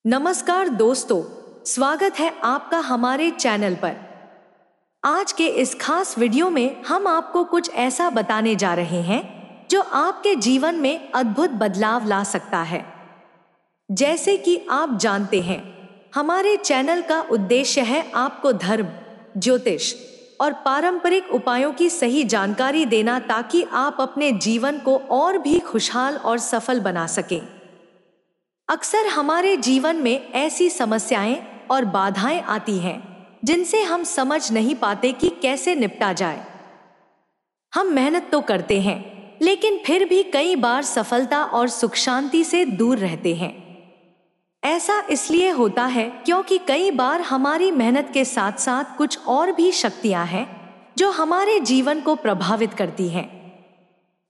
नमस्कार दोस्तों, स्वागत है आपका हमारे चैनल पर। आज के इस खास वीडियो में हम आपको कुछ ऐसा बताने जा रहे हैं जो आपके जीवन में अद्भुत बदलाव ला सकता है। जैसे कि आप जानते हैं, हमारे चैनल का उद्देश्य है आपको धर्म, ज्योतिष और पारंपरिक उपायों की सही जानकारी देना ताकि आप अपने जीवन को और भी खुशहाल और सफल बना सकें। अक्सर हमारे जीवन में ऐसी समस्याएं और बाधाएं आती हैं जिनसे हम समझ नहीं पाते कि कैसे निपटा जाए। हम मेहनत तो करते हैं, लेकिन फिर भी कई बार सफलता और सुख शांति से दूर रहते हैं। ऐसा इसलिए होता है क्योंकि कई बार हमारी मेहनत के साथ साथ कुछ और भी शक्तियां हैं जो हमारे जीवन को प्रभावित करती हैं।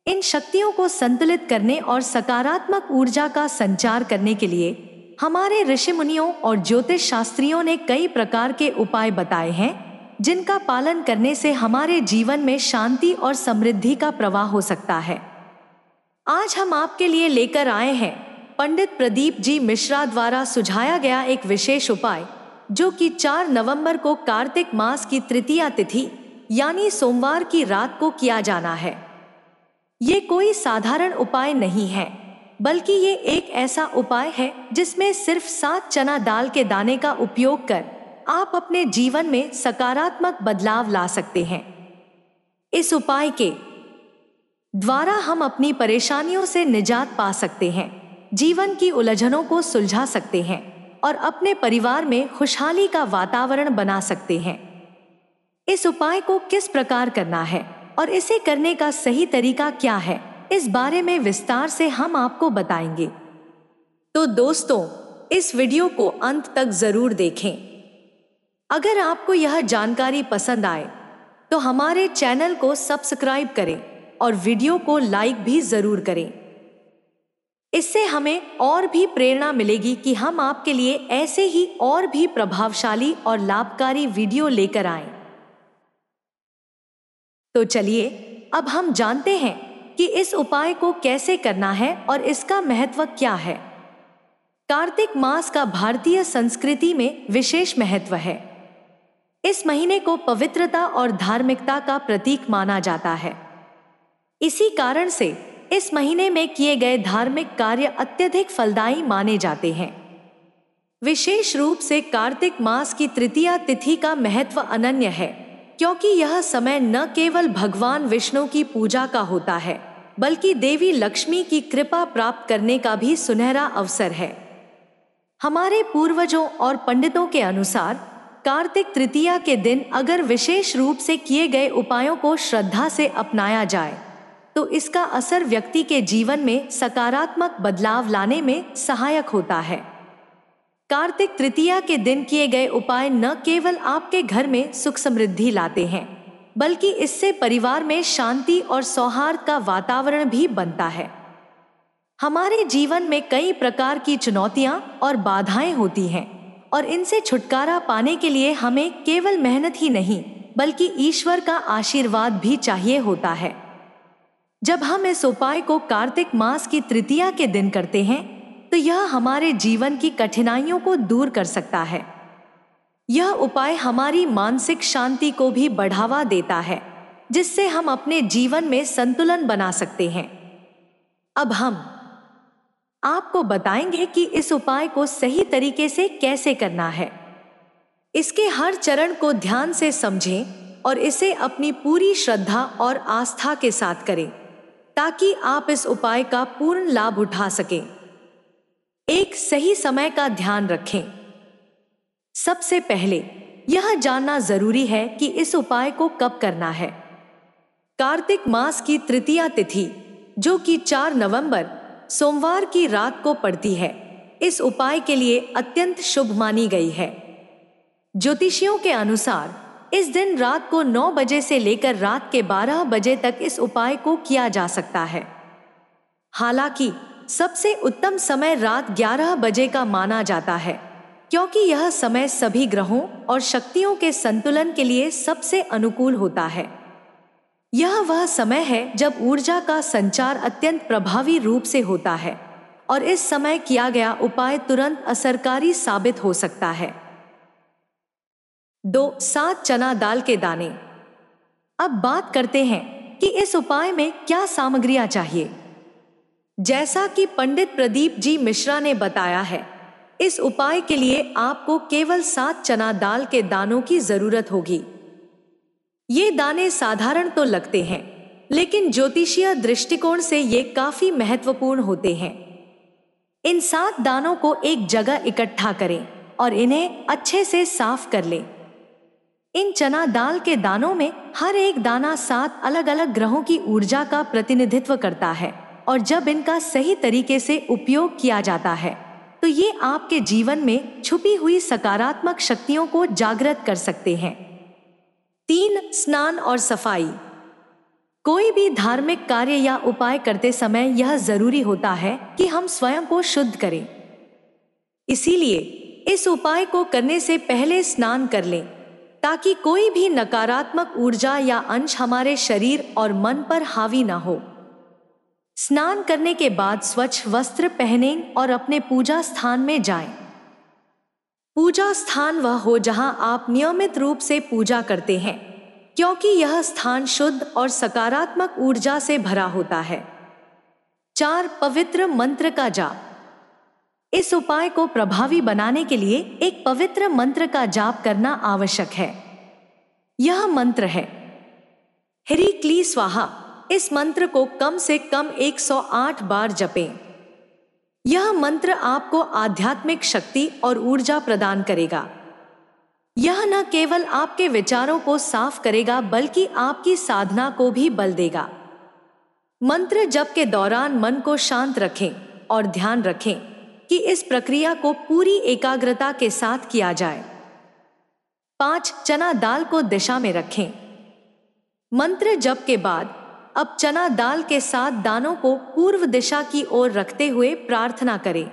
इन शक्तियों को संतुलित करने और सकारात्मक ऊर्जा का संचार करने के लिए हमारे ऋषि मुनियों और ज्योतिष शास्त्रियों ने कई प्रकार के उपाय बताए हैं जिनका पालन करने से हमारे जीवन में शांति और समृद्धि का प्रवाह हो सकता है। आज हम आपके लिए लेकर आए हैं पंडित प्रदीप जी मिश्रा द्वारा सुझाया गया एक विशेष उपाय, जो कि 4 नवंबर को कार्तिक मास की तृतीया तिथि यानी सोमवार की रात को किया जाना है। ये कोई साधारण उपाय नहीं है, बल्कि ये एक ऐसा उपाय है जिसमें सिर्फ 7 चना दाल के दाने का उपयोग कर आप अपने जीवन में सकारात्मक बदलाव ला सकते हैं। इस उपाय के द्वारा हम अपनी परेशानियों से निजात पा सकते हैं, जीवन की उलझनों को सुलझा सकते हैं और अपने परिवार में खुशहाली का वातावरण बना सकते हैं। इस उपाय को किस प्रकार करना है और इसे करने का सही तरीका क्या है, इस बारे में विस्तार से हम आपको बताएंगे। तो दोस्तों, इस वीडियो को अंत तक जरूर देखें। अगर आपको यह जानकारी पसंद आए तो हमारे चैनल को सब्सक्राइब करें और वीडियो को लाइक भी जरूर करें। इससे हमें और भी प्रेरणा मिलेगी कि हम आपके लिए ऐसे ही और भी प्रभावशाली और लाभकारी वीडियो लेकर आएं। तो चलिए अब हम जानते हैं कि इस उपाय को कैसे करना है और इसका महत्व क्या है। कार्तिक मास का भारतीय संस्कृति में विशेष महत्व है। इस महीने को पवित्रता और धार्मिकता का प्रतीक माना जाता है। इसी कारण से इस महीने में किए गए धार्मिक कार्य अत्यधिक फलदायी माने जाते हैं। विशेष रूप से कार्तिक मास की तृतीया तिथि का महत्व अनन्य है, क्योंकि यह समय न केवल भगवान विष्णु की पूजा का होता है, बल्कि देवी लक्ष्मी की कृपा प्राप्त करने का भी सुनहरा अवसर है। हमारे पूर्वजों और पंडितों के अनुसार कार्तिक तृतीया के दिन अगर विशेष रूप से किए गए उपायों को श्रद्धा से अपनाया जाए तो इसका असर व्यक्ति के जीवन में सकारात्मक बदलाव लाने में सहायक होता है। कार्तिक तृतीया के दिन किए गए उपाय न केवल आपके घर में सुख समृद्धि लाते हैं, बल्कि इससे परिवार में शांति और सौहार्द का वातावरण भी बनता है। हमारे जीवन में कई प्रकार की चुनौतियां और बाधाएं होती हैं, और इनसे छुटकारा पाने के लिए हमें केवल मेहनत ही नहीं, बल्कि ईश्वर का आशीर्वाद भी चाहिए होता है। जब हम इस उपाय को कार्तिक मास की तृतीया के दिन करते हैं तो यह हमारे जीवन की कठिनाइयों को दूर कर सकता है। यह उपाय हमारी मानसिक शांति को भी बढ़ावा देता है, जिससे हम अपने जीवन में संतुलन बना सकते हैं। अब हम आपको बताएंगे कि इस उपाय को सही तरीके से कैसे करना है। इसके हर चरण को ध्यान से समझें और इसे अपनी पूरी श्रद्धा और आस्था के साथ करें, ताकि आप इस उपाय का पूर्ण लाभ उठा सकें। एक सही समय का ध्यान रखें। सबसे पहले यह जानना जरूरी है कि इस उपाय को कब करना है। कार्तिक मास की तृतीया तिथि, जो कि 4 नवंबर सोमवार की रात को पड़ती है, इस उपाय के लिए अत्यंत शुभ मानी गई है। ज्योतिषियों के अनुसार इस दिन रात को 9 बजे से लेकर रात के 12 बजे तक इस उपाय को किया जा सकता है। हालांकि सबसे उत्तम समय रात 11 बजे का माना जाता है, क्योंकि यह समय सभी ग्रहों और शक्तियों के संतुलन के लिए सबसे अनुकूल होता है। यह वह समय है जब ऊर्जा का संचार अत्यंत प्रभावी रूप से होता है और इस समय किया गया उपाय तुरंत असरकारी साबित हो सकता है। 2. 7 चना दाल के दाने। अब बात करते हैं कि इस उपाय में क्या सामग्रियां चाहिए। जैसा कि पंडित प्रदीप जी मिश्रा ने बताया है, इस उपाय के लिए आपको केवल 7 चना दाल के दानों की जरूरत होगी। ये दाने साधारण तो लगते हैं, लेकिन ज्योतिषीय दृष्टिकोण से ये काफी महत्वपूर्ण होते हैं। इन 7 दानों को एक जगह इकट्ठा करें और इन्हें अच्छे से साफ कर लें। इन चना दाल के दानों में हर एक दाना 7 अलग अलग ग्रहों की ऊर्जा का प्रतिनिधित्व करता है, और जब इनका सही तरीके से उपयोग किया जाता है तो ये आपके जीवन में छुपी हुई सकारात्मक शक्तियों को जागृत कर सकते हैं। 3. स्नान और सफाई। कोई भी धार्मिक कार्य या उपाय करते समय यह जरूरी होता है कि हम स्वयं को शुद्ध करें। इसीलिए इस उपाय को करने से पहले स्नान कर लें, ताकि कोई भी नकारात्मक ऊर्जा या अंश हमारे शरीर और मन पर हावी ना हो। स्नान करने के बाद स्वच्छ वस्त्र पहनें और अपने पूजा स्थान में जाएं। पूजा स्थान वह हो जहां आप नियमित रूप से पूजा करते हैं, क्योंकि यह स्थान शुद्ध और सकारात्मक ऊर्जा से भरा होता है। 4. पवित्र मंत्र का जाप। इस उपाय को प्रभावी बनाने के लिए एक पवित्र मंत्र का जाप करना आवश्यक है। यह मंत्र है ह्रीं क्लीं स्वाहा। इस मंत्र को कम से कम 108 बार जपें। यह मंत्र आपको आध्यात्मिक शक्ति और ऊर्जा प्रदान करेगा। यह न केवल आपके विचारों को साफ करेगा, बल्कि आपकी साधना को भी बल देगा। मंत्र जप के दौरान मन को शांत रखें और ध्यान रखें कि इस प्रक्रिया को पूरी एकाग्रता के साथ किया जाए। 5. चना दाल को दिशा में रखें। मंत्र जप के बाद अब चना दाल के 7 दानों को पूर्व दिशा की ओर रखते हुए प्रार्थना करें।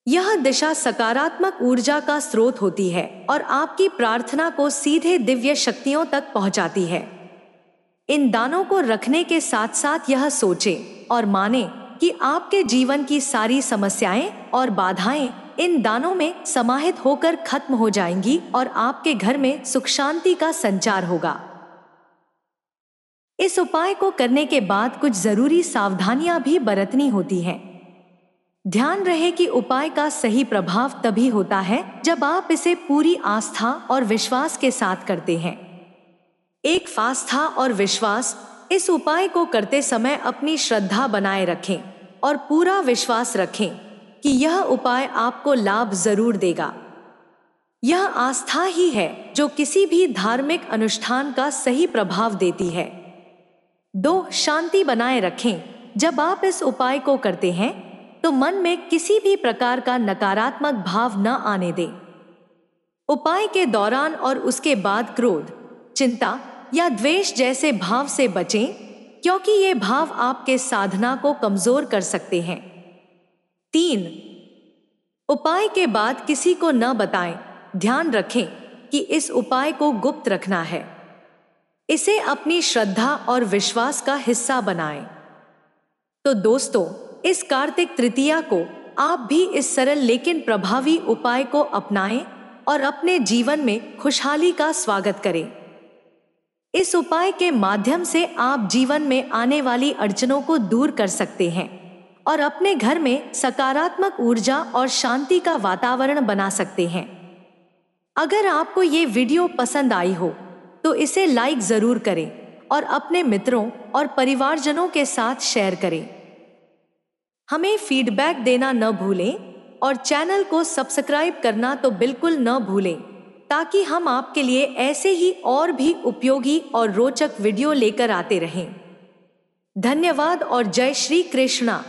यह दिशा सकारात्मक ऊर्जा का स्रोत होती है और आपकी प्रार्थना को सीधे दिव्य शक्तियों तक पहुंचाती है। इन दानों को रखने के साथ साथ यह सोचें और मानें कि आपके जीवन की सारी समस्याएं और बाधाएं इन दानों में समाहित होकर खत्म हो जाएंगी और आपके घर में सुख शांति का संचार होगा। इस उपाय को करने के बाद कुछ जरूरी सावधानियां भी बरतनी होती हैं। ध्यान रहे कि उपाय का सही प्रभाव तभी होता है जब आप इसे पूरी आस्था और विश्वास के साथ करते हैं। एक आस्था और विश्वास। इस उपाय को करते समय अपनी श्रद्धा बनाए रखें और पूरा विश्वास रखें कि यह उपाय आपको लाभ जरूर देगा। यह आस्था ही है जो किसी भी धार्मिक अनुष्ठान का सही प्रभाव देती है। 2. शांति बनाए रखें। जब आप इस उपाय को करते हैं तो मन में किसी भी प्रकार का नकारात्मक भाव न आने दें। उपाय के दौरान और उसके बाद क्रोध, चिंता या द्वेष जैसे भाव से बचें, क्योंकि ये भाव आपके साधना को कमजोर कर सकते हैं। 3. उपाय के बाद किसी को न बताएं। ध्यान रखें कि इस उपाय को गुप्त रखना है। इसे अपनी श्रद्धा और विश्वास का हिस्सा बनाएं। तो दोस्तों, इस कार्तिक तृतीया को आप भी इस सरल लेकिन प्रभावी उपाय को अपनाएं और अपने जीवन में खुशहाली का स्वागत करें। इस उपाय के माध्यम से आप जीवन में आने वाली अड़चनों को दूर कर सकते हैं और अपने घर में सकारात्मक ऊर्जा और शांति का वातावरण बना सकते हैं। अगर आपको ये वीडियो पसंद आई हो तो इसे लाइक जरूर करें और अपने मित्रों और परिवारजनों के साथ शेयर करें। हमें फीडबैक देना न भूलें और चैनल को सब्सक्राइब करना तो बिल्कुल न भूलें, ताकि हम आपके लिए ऐसे ही और भी उपयोगी और रोचक वीडियो लेकर आते रहें। धन्यवाद और जय श्री कृष्णा।